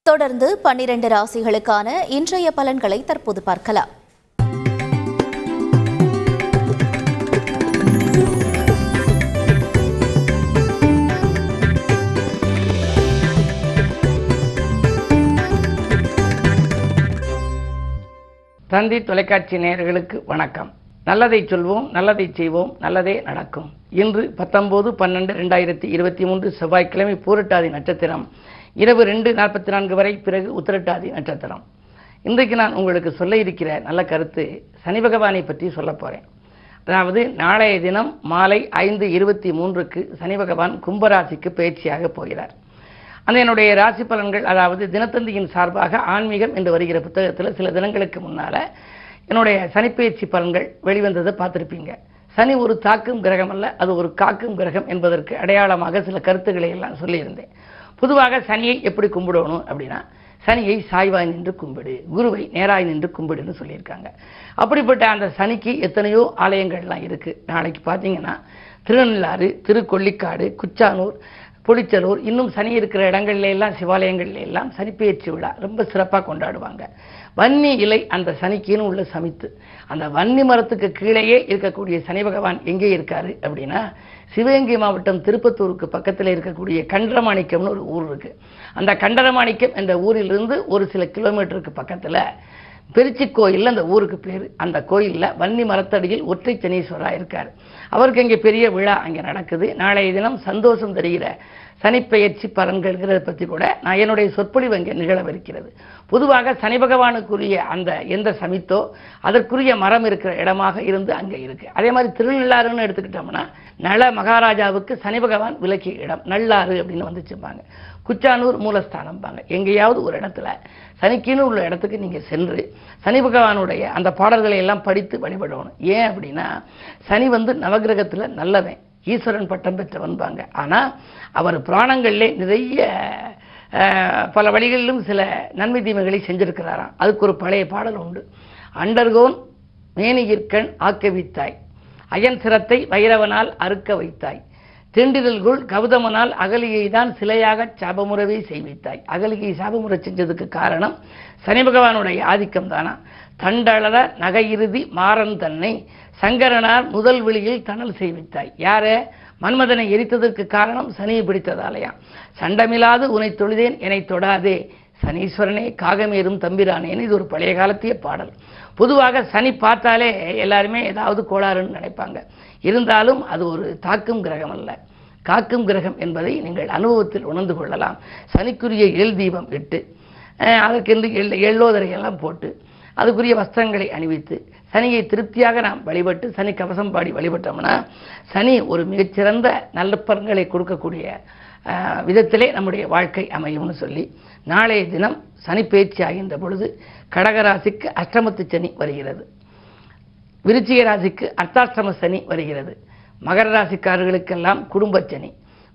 தொடர்ந்து 12 ராசிகளுக்கான இன்றைய பலன்களை தற்போது பார்க்கலாம். தந்தி தொலைக்காட்சி நேயர்களுக்கு வணக்கம். நல்லதை சொல்வோம், நல்லதை செய்வோம், நல்லதே நடக்கும். இன்று 19/12/2023 செவ்வாய்க்கிழமை பூரட்டாதி நட்சத்திரம், இரவு 2:44 வரை, பிறகு உத்திரட்டாதி நட்சத்திரம். இன்றைக்கு நான் உங்களுக்கு சொல்ல இருக்கிற நல்ல கருத்து சனி பகவானை பற்றி சொல்ல போகிறேன். அதாவது நாளைய தினம் மாலை 5:23க்கு சனி பகவான் கும்பராசிக்கு பயிற்சியாக போகிறார். அந்த என்னுடைய ராசி பலன்கள், அதாவது தினத்தந்தியின் சார்பாக ஆன்மீகம் என்று வருகிற புத்தகத்தில் சில தினங்களுக்கு முன்னால் என்னுடைய சனிப்பெயர்ச்சி பலன்கள் வெளிவந்ததை பார்த்துருப்பீங்க. சனி ஒரு தாக்கும் கிரகம் அல்ல, அது ஒரு காக்கும் கிரகம் என்பதற்கு அடையாளமாக சில கருத்துக்களை எல்லாம் சொல்லியிருந்தேன். பொதுவாக சனியை எப்படி கும்பிடணும் அப்படின்னா, சனியை சாய்வாய் நின்று கும்பிடு, குருவை நேராய் நின்று கும்பிடுன்னு சொல்லியிருக்காங்க. அப்படிப்பட்ட அந்த சனிக்கு எத்தனையோ ஆலயங்கள்லாம் இருக்குது. நாளைக்கு பார்த்தீங்கன்னா திருநள்ளாறு, திருக்கொள்ளிக்காடு, குச்சானூர், புளிச்சலூர், இன்னும் சனி இருக்கிற இடங்கள்ல எல்லாம் சிவாலயங்கள்ல எல்லாம் சனிப்பெயர்ச்சி விழா ரொம்ப சிறப்பாக கொண்டாடுவாங்க. வன்னி இலை அந்த சனிக்குன்னு உள்ள சமித்து. அந்த வன்னி மரத்துக்கு கீழேயே இருக்கக்கூடிய சனி பகவான் எங்கே இருக்காரு அப்படின்னா, சிவகங்கை மாவட்டம் திருப்பத்தூருக்கு பக்கத்தில் இருக்கக்கூடிய கண்டரமாணிக்கம்னு ஒரு ஊர் இருக்கு. அந்த கண்டரமாணிக்கம் என்ற ஊரிலிருந்து ஒரு சில கிலோமீட்டருக்கு பக்கத்தில் பெருச்சி கோயில் அந்த ஊருக்கு பேர். அந்த கோயிலில் வன்னி மரத்தடியில் ஒற்றை சனீஸ்வரா இருக்கார். அவருக்கு இங்கே பெரிய விழா அங்கே நடக்குது. நாளைய தினம் சந்தோஷம் தருகிற சனிப்பெயர்ச்சி பலன்கள்ங்கிறத பற்றி கூட நான் என்னுடைய சொற்பொழிவு அங்கே நிகழவிருக்கிறது. பொதுவாக சனி பகவானுக்குரிய அந்த எந்த சமித்தோ அதற்குரிய மரம் இருக்கிற இடமாக இருந்து அங்கே இருக்கு. அதே மாதிரி திருநள்ளாறுன்னு எடுத்துக்கிட்டோம்னா, நல மகாராஜாவுக்கு சனி பகவான் விலக்கிய இடம் நல்லாறு அப்படின்னு வந்துச்சுப்பாங்க. குச்சானூர் மூலஸ்தானம்பாங்க. எங்கேயாவது ஒரு இடத்துல சனிக்கின்னு உள்ள இடத்துக்கு நீங்கள் சென்று சனி பகவானுடைய அந்த பாடல்களை எல்லாம் படித்து வழிபடணும். ஏன் அப்படின்னா, சனி நவகிரகத்தில் நல்லவன், ஈஸ்வரன் பட்டம் பெற்றவன்பாங்க. ஆனால் அவர் புராணங்களிலே நிறைய பல வழிகளிலும் சில நன்மை தீமைகளை செஞ்சிருக்கிறாராம். அதுக்கு ஒரு பழைய பாடல் உண்டு. அண்டர்கோன் மேனியிற்கண் ஆக்கவித்தாய், அயன் சிரத்தை வைரவனால் அறுக்க வைத்தாய், திண்டிதழ்குள் கௌதமனால் அகலியை தான் சிலையாக சாபமுறவே செய்வித்தாய். அகலியை சாபமுறை செஞ்சதுக்கு காரணம் சனி பகவானுடைய ஆதிக்கம் தானா. தண்டளர நகையிறுதி மாறன் தன்னை சங்கரனார் முதல் வெளியில் தணல் செய்வித்தாய். யார? மன்மதனை எரித்ததற்கு காரணம் சனியை பிடித்ததாலையா. சண்டமில்லாது உன்னை தொழுதேன் என்னை தொடாதே சனீஸ்வரனே காகமேறும் தம்பிரானேன்னு இது ஒரு பழைய காலத்திய பாடல். பொதுவாக சனி பார்த்தாலே எல்லாருமே ஏதாவது கோளாறுன்னு நினைப்பாங்க. இருந்தாலும் அது ஒரு தாக்கும் கிரகம் அல்ல, காக்கும் கிரகம் என்பதை நீங்கள் அனுபவத்தில் உணர்ந்து கொள்ளலாம். சனிக்குரிய எள் தீபம் இட்டு, அதற்கென்று எள்ளோதரையெல்லாம் போட்டு, அதுக்குரிய வஸ்திரங்களை அணிவித்து, சனியை திருப்தியாக நாம் வழிபட்டு சனி கவசம் பாடி வழிபட்டோம்னா சனி ஒரு மிகச்சிறந்த நல்ல பலன்களை கொடுக்கக்கூடிய விதத்திலே நம்முடைய வாழ்க்கை அமையும்னு சொல்லி, நாளைய தினம் சனி பயிற்சி ஆகின்ற பொழுது கடகராசிக்கு அஷ்டமத்து சனி வருகிறது, விருச்சிக ராசிக்கு அர்த்தாஷ்டம சனி வருகிறது, மகர ராசிக்காரர்களுக்கெல்லாம் குடும்பச்சனி,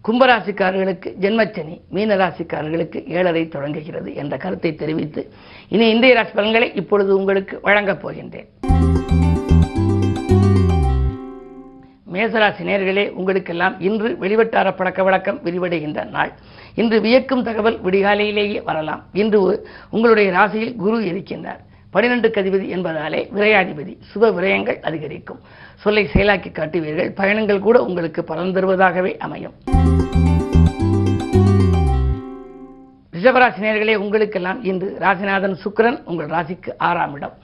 கும்பராசிக்காரர்களுக்கு ஜென்மச்சனி, மீன ராசிக்காரர்களுக்கு 7.5 தொடங்குகிறது என்ற கருத்தை தெரிவித்து இனி இந்திய ராசி பலன்களை இப்பொழுது உங்களுக்கு வழங்கப் போகின்றேன். மேசராசி நேயர்களே, உங்களுக்கெல்லாம் இன்று வெளிவட்டார பழக்க வழக்கம் விரிவடைகின்ற நாள். இன்று வியக்கும் தகவல் விடிகாலையிலேயே வரலாம். இன்று உங்களுடைய ராசியில் குரு இருக்கின்றார். 12க்கு அதிபதி என்பதாலே விரையாதிபதி. சுப விரயங்கள் அதிகரிக்கும். சொல்லை செயலாக்கி காட்டுவீர்கள். பயணங்கள் கூட உங்களுக்கு பலன் தருவதாகவே அமையும். ரிஷபராசி நேயர்களே, உங்களுக்கெல்லாம் இன்று ராசிநாதன் சுக்கிரன் உங்கள் ராசிக்கு 6ஆம் இடம்.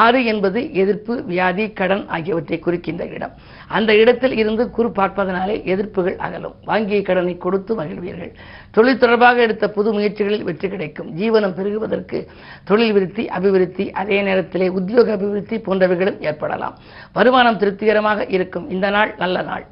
6 என்பது எதிர்ப்பு, வியாதி, கடன் ஆகியவற்றை குறிக்கின்ற இடம். அந்த இடத்தில் இருந்து குரு பார்ப்பதனாலே எதிர்ப்புகள் அகலும். வாங்கிய கடனை கொடுத்து மகிழ்வீர்கள். தொழில் தொடர்பாக எடுத்த புது முயற்சிகளில் வெற்றி கிடைக்கும். ஜீவனம் பெருகுவதற்கு தொழில் விருத்தி, அபிவிருத்தி, அதே நேரத்திலே உத்தியோக அபிவிருத்தி போன்றவைகளும் ஏற்படலாம். வருமானம் திருப்திகரமாக இருக்கும். இந்த நாள் நல்ல நாள்.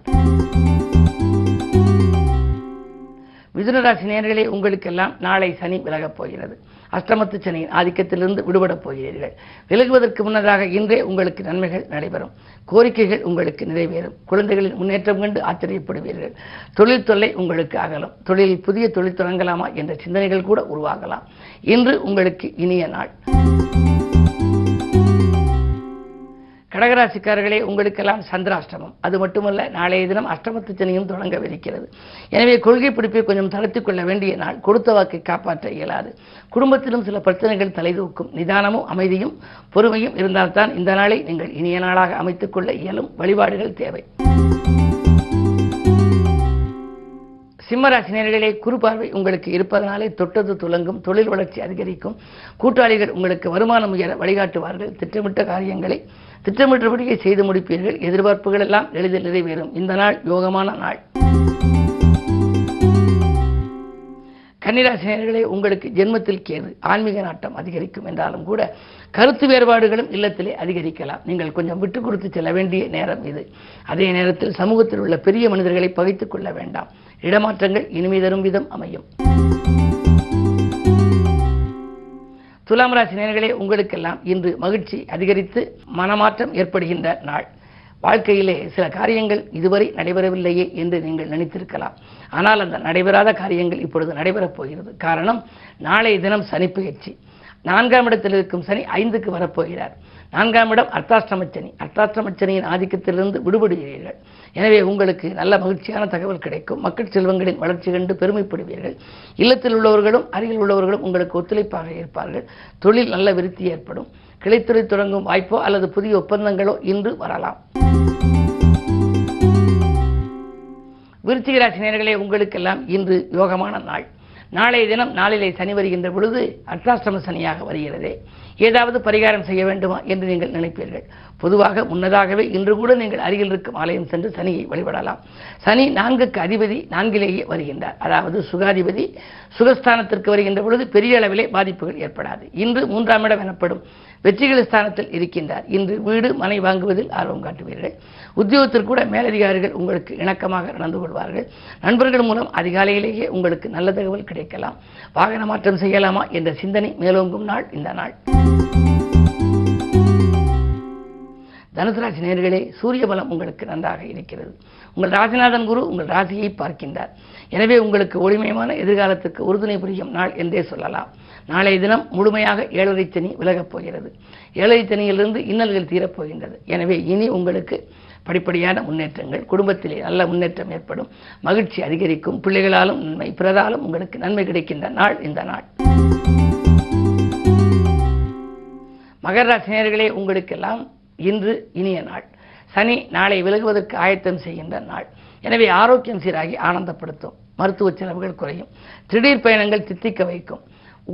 மிதுனராசி நேயர்களே, உங்களுக்கெல்லாம் நாளை சனி விலகப் போகிறது. அஷ்டமத்து சனியின் ஆதிக்கத்திலிருந்து விடுபடப் போகிறீர்கள். விலகுவதற்கு முன்னதாக இன்றே உங்களுக்கு நன்மைகள் நடைபெறும். கோரிக்கைகள் உங்களுக்கு நிறைவேறும். குழந்தைகளின் முன்னேற்றம் கண்டு ஆச்சரியப்படுவீர்கள். தொழில் தொல்லை உங்களுக்கு அகலும். தொழிலில் புதிய தொழில் தொடங்கலாமா என்ற சிந்தனைகள் கூட உருவாகலாம். இன்று உங்களுக்கு இனிய நாள். கடகராசிக்காரர்களே, உங்களுக்கெல்லாம் சந்திராஷ்டமம். அது மட்டுமல்ல, நாளைய தினம் அஷ்டமத்து சனியும் தொடங்கவிருக்கிறது. எனவே கொள்கை பிடிப்பை கொஞ்சம் தளர்த்திக் கொள்ள வேண்டிய நாள். கொடுத்த வாக்கை காப்பாற்ற இயலாது. குடும்பத்திலும் சில பிரச்சனைகள் தலைதூக்கும். நிதானமும் அமைதியும் பொறுமையும் இருந்தால்தான் இந்த நாளை நீங்கள் இனிய நாளாக அமைத்துக் கொள்ள இயலும். வழிபாடுகள் தேவை. சிம்மராசினியர்களே, குரு பார்வை உங்களுக்கு இருப்பதனாலே தொட்டது துலங்கும். தொழில் வளர்ச்சி அதிகரிக்கும். கூட்டாளிகள் உங்களுக்கு வருமானம் உயர வழிகாட்டுவார்கள். திட்டமிட்ட காரியங்களை திட்டமிட்டபடியே செய்து முடிப்பீர்கள். எதிர்பார்ப்புகள் எல்லாம் எளிதில் நிறைவேறும். இந்த நாள் யோகமான நாள். கன்னிராசினியர்களே, உங்களுக்கு ஜென்மத்தில் கேது. ஆன்மீக நாட்டம் அதிகரிக்கும் என்றாலும் கூட கருத்து வேறுபாடுகளும் இல்லத்திலே அதிகரிக்கலாம். நீங்கள் கொஞ்சம் விட்டு கொடுத்து செல்ல வேண்டிய நேரம் இது. அதே நேரத்தில் சமூகத்தில் உள்ள பெரிய மனிதர்களை பகைத்துக் கொள்ள வேண்டாம். இடமாற்றங்கள் இனிமை தரும் விதம் அமையும். துலாம் ராசி நேயர்களே, உங்களுக்கெல்லாம் இன்று மகிழ்ச்சி அதிகரித்து மனமாற்றம் ஏற்படுகின்ற நாள். வாழ்க்கையிலே சில காரியங்கள் இதுவரை நடைபெறவில்லையே என்று நீங்கள் நினைத்திருக்கலாம். ஆனால் அந்த நடைபெறாத காரியங்கள் இப்பொழுது நடைபெறப் போகிறது. காரணம், நாளைய தினம் சனி பெயர்ச்சி. 4ஆம் இடத்தில் இருக்கும் சனி 5க்கு வரப்போகிறார். 4ஆம் இடம் அர்த்தாஷ்டமச்சனி. அர்த்தாஷ்டமச்சனியின் ஆதிக்கத்திலிருந்து விடுபடுகிறீர்கள். எனவே உங்களுக்கு நல்ல மகிழ்ச்சியான தகவல் கிடைக்கும். மக்கள் செல்வங்களின் வளர்ச்சி கண்டு பெருமைப்படுவீர்கள். இல்லத்தில் உள்ளவர்களும் அருகில் உள்ளவர்களும் உங்களுக்கு ஒத்துழைப்பாக இருப்பார்கள். தொழில் நல்ல விருத்தி ஏற்படும். கிளைத்துறை தொடங்கும் வாய்ப்போ அல்லது புதிய ஒப்பந்தங்களோ இன்று வரலாம். விருச்சிக ராசி நேயர்களே, உங்களுக்கெல்லாம் இன்று யோகமான நாள். நாளைய தினம் நாளிலே சனி வருகின்ற பொழுது அர்த்தாஷ்டம சனியாக வருகிறது. ஏதாவது பரிகாரம் செய்ய வேண்டுமா என்று நீங்கள் நினைப்பீர்கள். பொதுவாக முன்னதாகவே இன்று கூட நீங்கள் அருகில் இருக்கும் ஆலயம் சென்று சனியை வழிபடலாம். சனி 4க்கு அதிபதி 4லேயே வருகின்றார். அதாவது சுகாதிபதி சுகஸ்தானத்திற்கு வருகின்ற பொழுது பெரிய அளவிலே பாதிப்புகள் ஏற்படாது. இன்று 3ஆம் இடம் எனப்படும் வெற்றிகள் ஸ்தானத்தில் இருக்கின்றார். இன்று வீடு மனை வாங்குவதில் ஆர்வம் காட்டுவீர்கள். உத்தியோகத்தில் கூட மேலதிகாரிகள் உங்களுக்கு இணக்கமாக நடந்து கொள்வார்கள். நண்பர்கள் மூலம் அதிகாலையிலேயே உங்களுக்கு நல்ல தகவல் கிடைக்கலாம். வாகன மாற்றம் செய்யலாமா என்ற சிந்தனை மேலோங்கும் நாள் இந்த நாள். தனுசு ராசி நேயர்களே, சூரிய பலம் உங்களுக்கு நன்றாக இருக்கிறது. உங்கள் ராசிநாதன் குரு உங்கள் ராசியை பார்க்கின்றார். எனவே உங்களுக்கு ஒளிமயமான எதிர்காலத்துக்கு உறுதுணை புரியும் நாள் என்றே சொல்லலாம். நாளைய தினம் முழுமையாக 7.5 சனி விலகப் போகிறது. 7.5 சனியிலிருந்து இன்னல்கள் தீரப்போகின்றது. எனவே இனி உங்களுக்கு படிப்படியான முன்னேற்றங்கள், குடும்பத்திலே நல்ல முன்னேற்றம் ஏற்படும். மகிழ்ச்சி அதிகரிக்கும். பிள்ளைகளாலும் நன்மை, பிறராலும் உங்களுக்கு நன்மை கிடைக்கின்ற நாள் இந்த நாள். மகர ராசி நேயர்களே, உங்களுக்கெல்லாம் இன்று இனிய நாள். சனி நாளை விலகுவதற்கு ஆயத்தம் செய்கின்ற நாள். எனவே ஆரோக்கியம் சீராகி ஆனந்தப்படுத்தும். மருத்துவ செலவுகள் குறையும். திடீர் பயணங்கள் தித்திக்க வைக்கும்.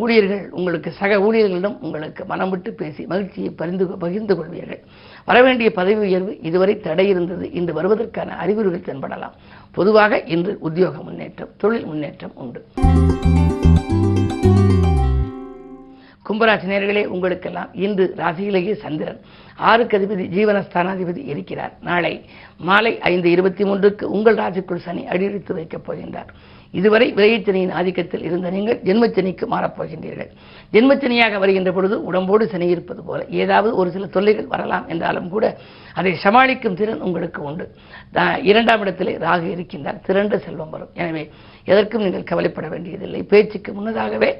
ஊழியர்கள் உங்களுக்கு சக ஊழியர்களிடம் உங்களுக்கு மனம் விட்டு பேசி மகிழ்ச்சியை பகிர்ந்து கொள்வீர்கள். வரவேண்டிய பதவி உயர்வு இதுவரை தடை இருந்தது, இன்று வருவதற்கான அறிகுறிகள் தென்படலாம். பொதுவாக இன்று உத்தியோக முன்னேற்றம், தொழில் முன்னேற்றம் உண்டு. கும்பராசி நேயர்களே, உங்களுக்கெல்லாம் இன்று ராசியிலேயே சந்திரன் 6க்கு அதிபதி ஜீவனஸ்தானாதிபதி இருக்கிறார். நாளை மாலை 5:23க்கு உங்கள் ராசிக்குள் சனி அடியெடுத்து வைக்கப் போகின்றார். இதுவரை விரைச்சனியின் ஆதிக்கத்தில் இருந்த நீங்கள் ஜென்மச்சனிக்கு மாறப்போகின்றீர்கள். ஜென்மச்சனியாக வருகின்ற பொழுது உடம்போடு சனி இருப்பது போல ஏதாவது ஒரு சில தொல்லைகள் வரலாம் என்றாலும் கூட அதை சமாளிக்கும் திறன் உங்களுக்கு உண்டு. 2ஆம் இடத்திலே ராகு இருக்கின்றார். திரண்ட செல்வம் வரும். எனவே எதற்கும் நீங்கள் கவலைப்பட வேண்டியதில்லை. பேச்சுக்கு முன்னதாகவே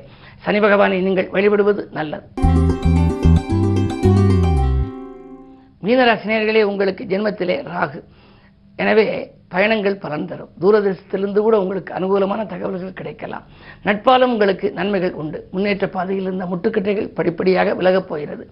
சனி பகவானை நீங்கள் வழிபடுவது நல்லது. மீனராசி நேயர்களே, உங்களுக்கு ஜென்மத்திலே ராகு. எனவே பயணங்கள் பலன் தரும். தூரதேசத்திலிருந்து கூட உங்களுக்கு அனுகூலமான தகவல்கள் கிடைக்கலாம். நட்பாலும் உங்களுக்கு நன்மைகள் உண்டு. முன்னேற்ற பாதையில் இருந்த முட்டுக்கட்டைகள் படிப்படியாக விலகப் போகிறது.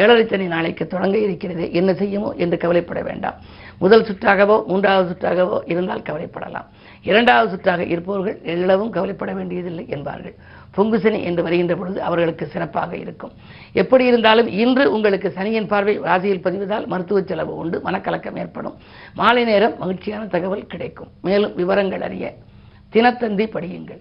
7.5 சனி நாளைக்கு தொடங்க இருக்கிறது. என்ன செய்யுமோ என்று கவலைப்பட வேண்டாம். முதல் சுற்றாகவோ 3வது சுற்றாகவோ இருந்தால் கவலைப்படலாம். 2வது சுற்றாக இருப்பவர்கள் எல்லளவும் கவலைப்பட வேண்டியதில்லை என்பார்கள். பொங்கு சனி என்று வருகின்ற பொழுது அவர்களுக்கு சிறப்பாக இருக்கும். எப்படி இருந்தாலும் இன்று உங்களுக்கு சனியின் பார்வை ராசியில் பதிவதால் மருத்துவ செலவு உண்டு. மனக்கலக்கம் ஏற்படும். மாலை நேரம் மகிழ்ச்சியான தகவல் கிடைக்கும். மேலும் விவரங்கள் அறிய தினத்தந்தி படியுங்கள்.